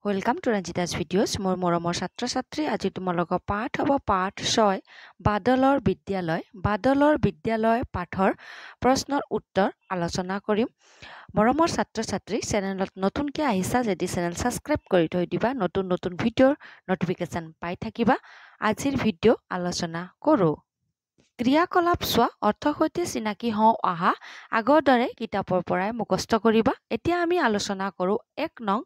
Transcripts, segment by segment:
Welcome to ৰঞ্জিতাছ videos. মোৰ মৰমৰ ছাত্ৰ ছাত্ৰী, আজি তোমালোকৰ পাঠ হ'ব পাঠ 6 বাদলৰ বিদ্যালয়। বাদলৰ বিদ্যালয় পাঠৰ প্ৰশ্নৰ উত্তৰ আলোচনা কৰিম। মৰমৰ ছাত্ৰ ছাত্ৰী, চেনেলত নতুনকৈ আহিছা যদি চেনেল ছাবস্ক্ৰাইব কৰি থৈ দিবা, নতুন নতুন ভিডিঅ'ৰ নটিফিকেশ্যন পাই থাকিবা। আজিৰ ভিডিঅ' আলোচনা কৰোঁ। ক্ৰিয়াকলাপ চোৱা, অৰ্থৰ সৈতে চিনাকি হওঁ আহা। আগৰ দৰে কিতাপৰ পৰাই মুখস্থ কৰিবা। এতিয়া আমি আলোচনা কৰোঁ 1 নং।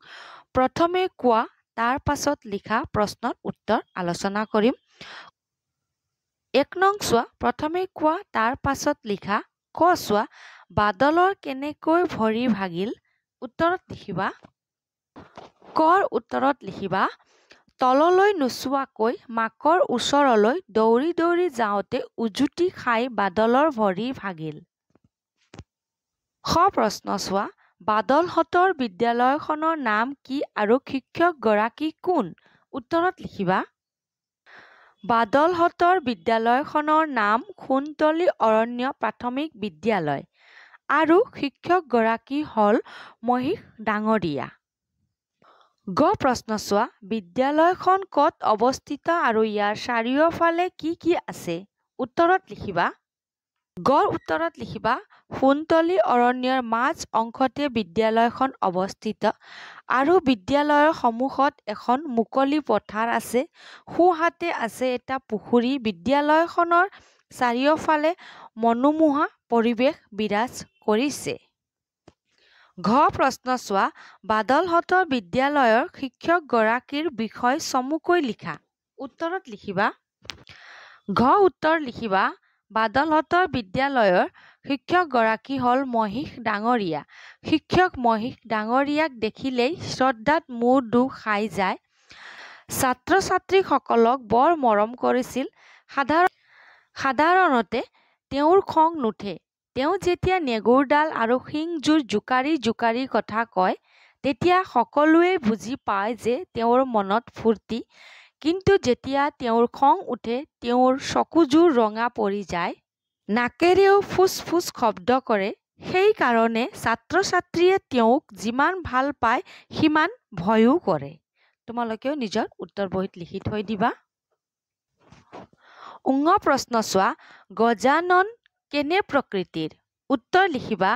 প্ৰথমে কোৱা তাৰ পাছত লিখা প্ৰশ্নৰ উত্তৰ আলোচনা কৰিম। 1 নং চোৱা, প্ৰথমে কোৱা তাৰ পাছত লিখা। ক চোৱা, বাদলৰ কেনেকৈ ভৰি ভাগিল। উত্তৰত লিখিবা। কৰ উত্তৰত লিখিবা, তললৈ নোচোৱাকৈ মাকৰ ওচৰলৈ দৌৰি দৌৰি যাওঁতে উজুটি খাই বাদলৰ ভৰি ভাগিল। খ প্ৰশ্ন চোৱা, বাদলহঁতৰ বিদ্যালয়খনৰ নাম কি আৰু শিক্ষকগৰাকী কোন? উত্তৰত লিখিবা। বাদলহঁতৰ বিদ্যালয়খনৰ নাম সোণতলী অৰণ্য প্ৰাথমিক বিদ্যালয় আৰু শিক্ষকগৰাকী হ'ল মহিষ ডাঙৰীয়া। গ প্ৰশ্ন চোৱা, বিদ্যালয়খন ক'ত অৱস্থিত আৰু ইয়াৰ চাৰিওফালে কি কি আছে? উত্তৰত লিখিবা। গ উত্তৰত লিখিবা, সোণতলী অৰণ্যৰ মাজ অংশতে বিদ্যালয়খন অৱস্থিত আৰু বিদ্যালয়ৰ সন্মুখত এখন মুকলি পথাৰ আছে। সোঁহাতে আছে এটা পুখুৰী। বিদ্যালয়খনৰ চাৰিওফালে মনোমোহা পৰিৱেশ বিৰাজ কৰিছে। ঘ প্ৰশ্ন চোৱা, বাদলহঁতৰ বিদ্যালয়ৰ শিক্ষকগৰাকীৰ বিষয়ে চমুকৈ লিখা। উত্তৰত লিখিবা। ঘ উত্তৰ লিখিবা, বাদলহঁতৰ বিদ্যালয়ৰ শিক্ষকগৰাকী হ'ল মহিষ ডাঙৰীয়া। শিক্ষক মহিষ ডাঙৰীয়াক দেখিলেই শ্ৰদ্ধাত মূৰ দোঁ খাই যায়। ছাত্ৰ ছাত্ৰীসকলক বৰ মৰম কৰিছিল। সাধাৰণতে তেওঁৰ খং নুঠে। তেওঁ যেতিয়া নেগুৰডাল আৰু শিংযোৰ জোকাৰি জোকাৰি কথা কয়, তেতিয়া সকলোৱে বুজি পায় যে তেওঁৰ মনত ফূৰ্তি। কিন্তু যেতিয়া তেওঁৰ খং উঠে, তেওঁৰ চকুযোৰ ৰঙা পৰি যায়। নাকেৰেও ফুচ ফুচ শব্দ কৰে। সেইকাৰণে ছাত্ৰ ছাত্ৰীয়ে তেওঁক যিমান ভাল পায় সিমান ভয়ো কৰে। তোমালোকেও নিজৰ উত্তৰ বহীত লিখি থৈ দিবা। ঙ প্ৰশ্ন চোৱা, গজানন কেনে প্ৰকৃতিৰ? উত্তৰ লিখিবা।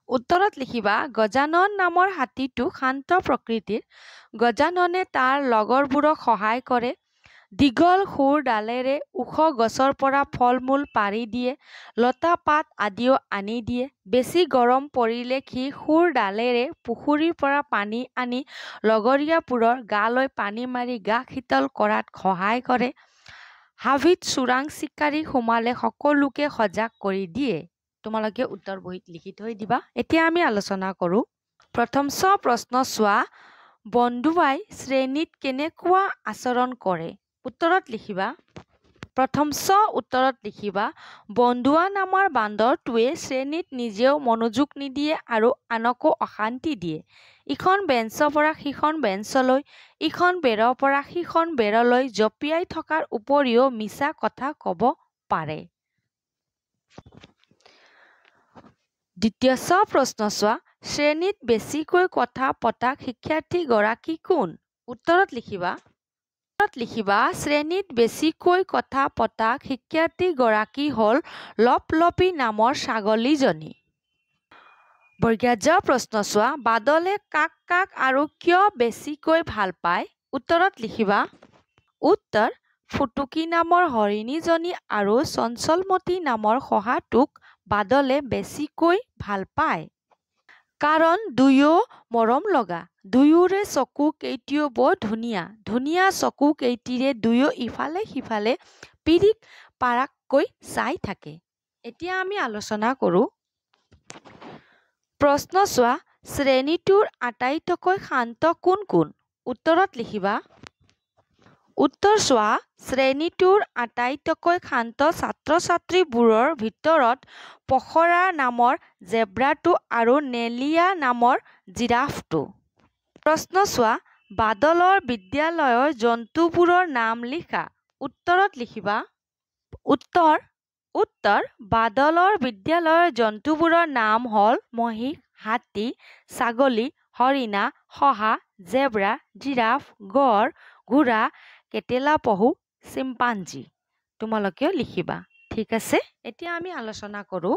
উত্তৰত লিখিবা, গজানন নামৰ হাতীটো শান্ত প্ৰকৃতিৰ। গজাননে তাৰ লগৰবোৰক সহায় কৰে। দীঘল শুৰ ডালেৰে ওখ গছৰ পৰা ফল মূল পাৰি দিয়ে। লতা পাত আদিও আনি দিয়ে। বেছি গৰম পৰিলে সি শুৰ ডালেৰে পুখুৰীৰ পৰা পানী আনি লগৰীয়াবোৰৰ গালৈ পানী মাৰি গা শীতল কৰাত সহায় কৰে। হাবিত চোৰাং চিকাৰী সোমালে সকলোকে সজাগ কৰি দিয়ে। তোমালোকে উত্তৰ বহীত লিখি থৈ দিবা। এতিয়া আমি আলোচনা কৰোঁ। প্ৰথম ছ প্ৰশ্ন চোৱা, বন্দুৱাই শ্ৰেণীত কেনেকুৱা আচৰণ কৰে? উত্তৰত লিখিবা। প্ৰথম ছ উত্তৰত লিখিবা, বন্দুৱা নামৰ বান্দৰটোৱে শ্ৰেণীত নিজেও মনোযোগ নিদিয়ে আৰু আনকো অশান্তি দিয়ে। ইখন বেঞ্চৰ পৰা সিখন বেঞ্চলৈ, ইখন বেৰৰ পৰা সিখন বেৰলৈ জঁপিয়াই থকাৰ উপৰিও মিছা কথা ক'ব পাৰে। দ্বিতীয় ছ প্ৰশ্ন চোৱা, শ্ৰেণীত বেছিকৈ কথা পতা শিক্ষাৰ্থীগৰাকী কোন? উত্তৰত লিখিবা। লিখিবা, শ্ৰেণীত বেছিকৈ কথা পতা শিক্ষাৰ্থীগৰাকী হ'ল লপলপী নামৰ ছাগলীজনী। বৰ্গীয়া জ প্ৰশ্ন চোৱা, বাদলে কাক কাক আৰু কিয় বেছিকৈ ভাল পায়? উত্তৰত লিখিবা। উত্তৰ, ফুটুকী নামৰ হৰিণীজনী আৰু চঞ্চলমতী নামৰ শহাটোক বাদলে বেছিকৈ ভাল পায়। কাৰণ দুয়ো মৰম লগা। দুয়োৰে চকু কেইটিও বৰ ধুনীয়া। ধুনীয়া চকু কেইটিৰে দুয়ো ইফালে সিফালে পিৰিক পাৰাককৈ চাই থাকে। এতিয়া আমি আলোচনা কৰোঁ। প্ৰশ্ন চোৱা, শ্ৰেণীটোৰ আটাইতকৈ শান্ত কোন কোন? উত্তৰত লিখিবা। উত্তৰ চোৱা, শ্ৰেণীটোৰ আটাইতকৈ শান্ত ছাত্ৰ ছাত্ৰীবোৰৰ ভিতৰত পখৰা নামৰ জেব্ৰাটো আৰু নেলিয়া নামৰ জিৰাফটো। প্ৰশ্ন চোৱা, বাদলৰ বিদ্যালয়ৰ জন্তুবোৰৰ নাম লিখা। উত্তৰত লিখিবা। উত্তৰ, বাদলৰ বিদ্যালয়ৰ জন্তুবোৰৰ নাম হ'ল মহিষ, হাতী, ছাগলী, হৰিণা, শহা, জেব্ৰা, জিৰাফ, গড়, ঘোঁৰা, কেটেলা পহু, চিম্পাঞ্জী। তোমালোকেও লিখিবা। ঠিক আছে, এতিয়া আমি আলোচনা কৰোঁ।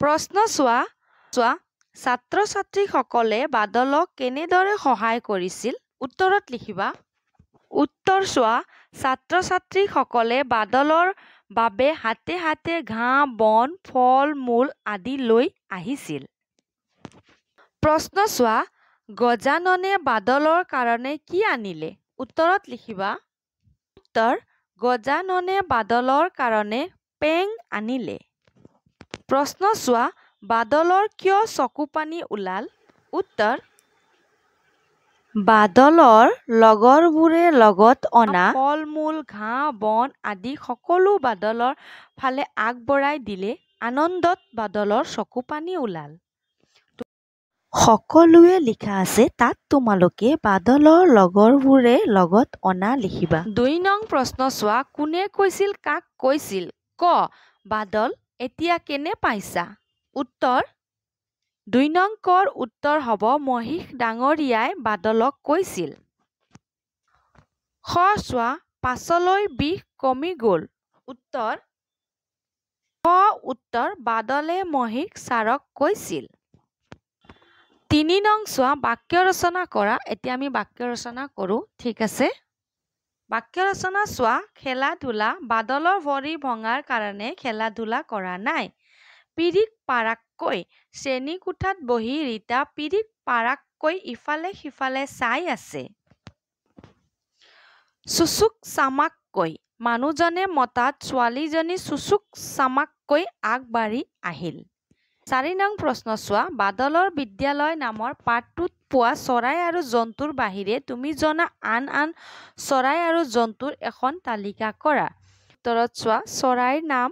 প্ৰশ্ন চোৱা। ছাত্ৰ ছাত্ৰীসকলে বাদলক কেনেদৰে সহায় কৰিছিল? উত্তৰত লিখিবা। উত্তৰ চোৱা। ছাত্ৰ ছাত্ৰীসকলে বাদলৰ বাবে হাতে হাতে ঘাঁহ বন ফল মূল আদি লৈ আহিছিল। প্ৰশ্ন চোৱা। গজাননে বাদলৰ কাৰণে কি আনিলে? উত্তৰত লিখিবা। উত্তৰ গজাননে বাদলৰ কাৰণে পেং আনিলে। প্ৰশ্ন চোৱা। বাদলৰ কিয় চকুপানী ওলাল? উত্তৰ বাদলৰ লগৰবোৰে লগত অনা ফল মূল ঘাঁহ বন আদি সকলো বাদলৰ ফালে আগবঢ়াই দিলে। আনন্দত বাদলৰ চকুপানী ওলাল। সকলোৱে লিখা আছে, তাত তোমালোকে বাদলৰ লগৰবোৰে লগত অনা লিখিবা। ২ নং প্ৰশ্ন চোৱা। কোনে কৈছিল কাক কৈছিল? ক। বাদল এতিয়া কেনে পাইছা? উত্তৰ ২ নং কৰ উত্তৰ হ'ব মহিষ ডাঙৰীয়াই বাদলক কৈছিল। খ চোৱা। পাছলৈ বিষ কমি গ'ল। উত্তৰ খ উত্তৰ বাদলে মহিষ ছাৰক কৈছিল। ৩ নং চোৱা। বাক্য ৰচনা কৰা। এতিয়া আমি বাক্য ৰচনা কৰোঁ। ঠিক আছে, বাক্য ৰচনা চোৱা। খেলা ধূলা। বাদলৰ ভৰি ভঙাৰ কাৰণে খেলা ধূলা কৰা নাই। পিৰিক পাৰাককৈ। শ্ৰেণীকোঠাত বহি ৰীতা পিৰিক পাৰাককৈ ইফালে সিফালে চাই আছে। চুচুক চামাককৈ। মানুহজনে মতাত ছোৱালীজনী চুচুক চামাককৈ আগবাঢ়ি আহিল। ৪ নং প্ৰশ্ন চোৱা। বাদলৰ বিদ্যালয় নামৰ পাঠটোত পোৱা চৰাই আৰু জন্তুৰ বাহিৰে তুমি জনা আন আন চৰাই আৰু জন্তুৰ এখন তালিকা কৰা। উত্তৰত চোৱা। চৰাইৰ নাম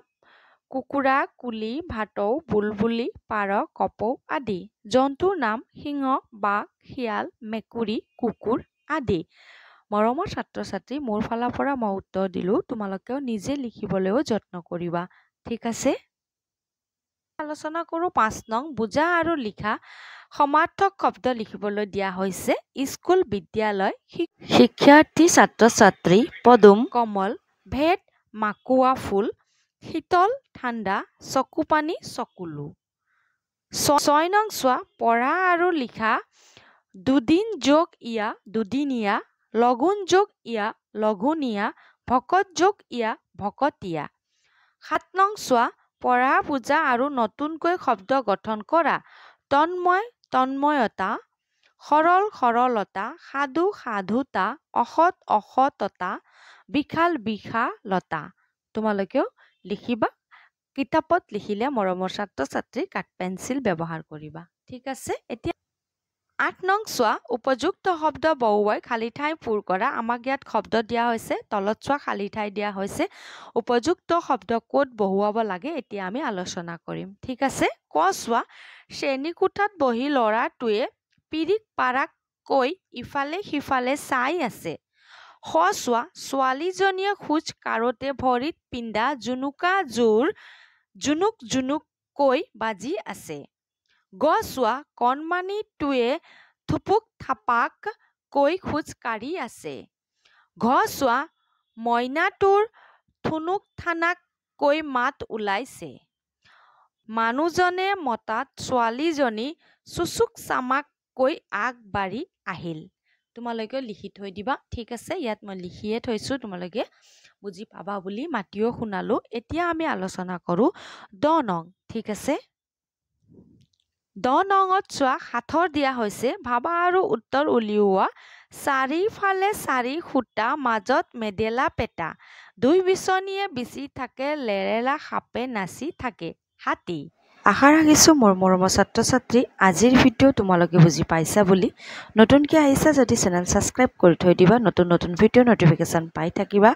কুকুৰা, কুলি, ভাটৌ, বুলবুলি, পাৰ, কপৌ আদি। জন্তুৰ নাম সিংহ, বাঘ, শিয়াল, মেকুৰী, কুকুৰ আদি। মৰমৰ ছাত্ৰ ছাত্ৰী, মোৰ ফালৰ পৰা মই উত্তৰ দিলোঁ। তোমালোকেও নিজে লিখিবলৈও যত্ন কৰিবা। ঠিক আছে, আলোচনা কৰোঁ ৫ নং। বুজা আৰু লিখা সমাৰ্থক শব্দ লিখিবলৈ দিয়া হৈছে। স্কুল, বিদ্যালয়, শিক্ষাৰ্থী, ছাত্ৰ ছাত্ৰী, পদুম, কমল, ভেদ, মাকুৱা ফুল, শীতল, ঠাণ্ডা, চকুপানী, চকুলো। ৬ নং চোৱা। পঢ়া আৰু লিখা দুদিন যোগ ইয়া দুদিনীয়া, লঘোণ যোগ ইয়া লঘোণীয়া, ভকত যোগ ইয়া ভকতীয়া। ৭ নং চোৱা। পঢ়া, বুজা আৰু নতুনকৈ শব্দ গঠন কৰা। তন্ময়, তন্ময়তা, সৰল, সৰলতা, সাধু, সাধুতা, অসৎ, অসততা, বিশাল, বিশালতা। তোমালোকেও লিখিবা। কিতাপত লিখিলে মৰমৰ ছাত্ৰ ছাত্ৰী কাঠ পেঞ্চিল ব্যৱহাৰ কৰিবা। ঠিক আছে, এতিয়া ৮ নং চোৱা। উপযুক্ত শব্দ বহুৱাই খালী ঠাই পূৰ কৰা। আমাক ইয়াত শব্দ দিয়া হৈছে, তলত চোৱা খালী ঠাই দিয়া হৈছে। উপযুক্ত শব্দ ক'ত বহুৱাব লাগে এতিয়া আমি আলোচনা কৰিম। ঠিক আছে, ক চোৱা। শ্ৰেণীকোঠাত বহি ল'ৰাটোৱে পিৰিক পাৰাককৈ ইফালে সিফালে চাই আছে। খ চোৱা। ছোৱালীজনীয়ে খোজ কাঢ়োতে ভৰিত পিন্ধা জোনোকাযোৰ জুনুক জুনুককৈ বাজি আছে। গ চোৱা। কণমানিটোৱে থুপুক থাপাককৈ খোজ কাঢ়ি আছে। ঘ চোৱা। মইনাটোৰ ঠুনুক ঠানাককৈ মাত ওলাইছে। মানুহজনে মতাত ছোৱালীজনী চুচুক চামাককৈ আগবাঢ়ি আহিল। তোমালোকে লিখি থৈ দিবা। ঠিক আছে, ইয়াত মই লিখিয়ে থৈছোঁ, তোমালোকে বুজি পাবা বুলি মাতিও শুনালোঁ। এতিয়া আমি আলোচনা কৰোঁ ১০ নং। ঠিক আছে, ১০ নঙত চোৱা। সাঁথৰ দিয়া হৈছে। ভাবা আৰু উত্তৰ উলিওৱা। চাৰিফালে চাৰি সূতা, মাজত মেডেলা পেটা, দুই বিচনীয়ে বিচি থাকে, লেৰেলা সাপে নাচি থাকে। হাতী। আশা ৰাখিছোঁ মোৰ মৰমৰ ছাত্ৰ ছাত্ৰী আজিৰ ভিডিঅ' তোমালোকে বুজি পাইছা বুলি। নতুনকৈ আহিছা যদি চেনেল ছাবস্ক্ৰাইব কৰি থৈ দিবা। নতুন নতুন ভিডিঅ' নটিফিকেশ্যন পাই থাকিবা।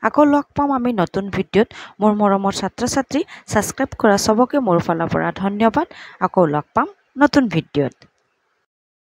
আকৌ লগ পাম আমি নতুন ভিডিঅ'ত। মোৰ মৰমৰ ছাত্ৰ ছাত্ৰী ছাবস্ক্ৰাইব কৰা চবকে মোৰ ফালৰ পৰা ধন্যবাদ। আকৌ লগ পাম নতুন ভিডিঅ'ত।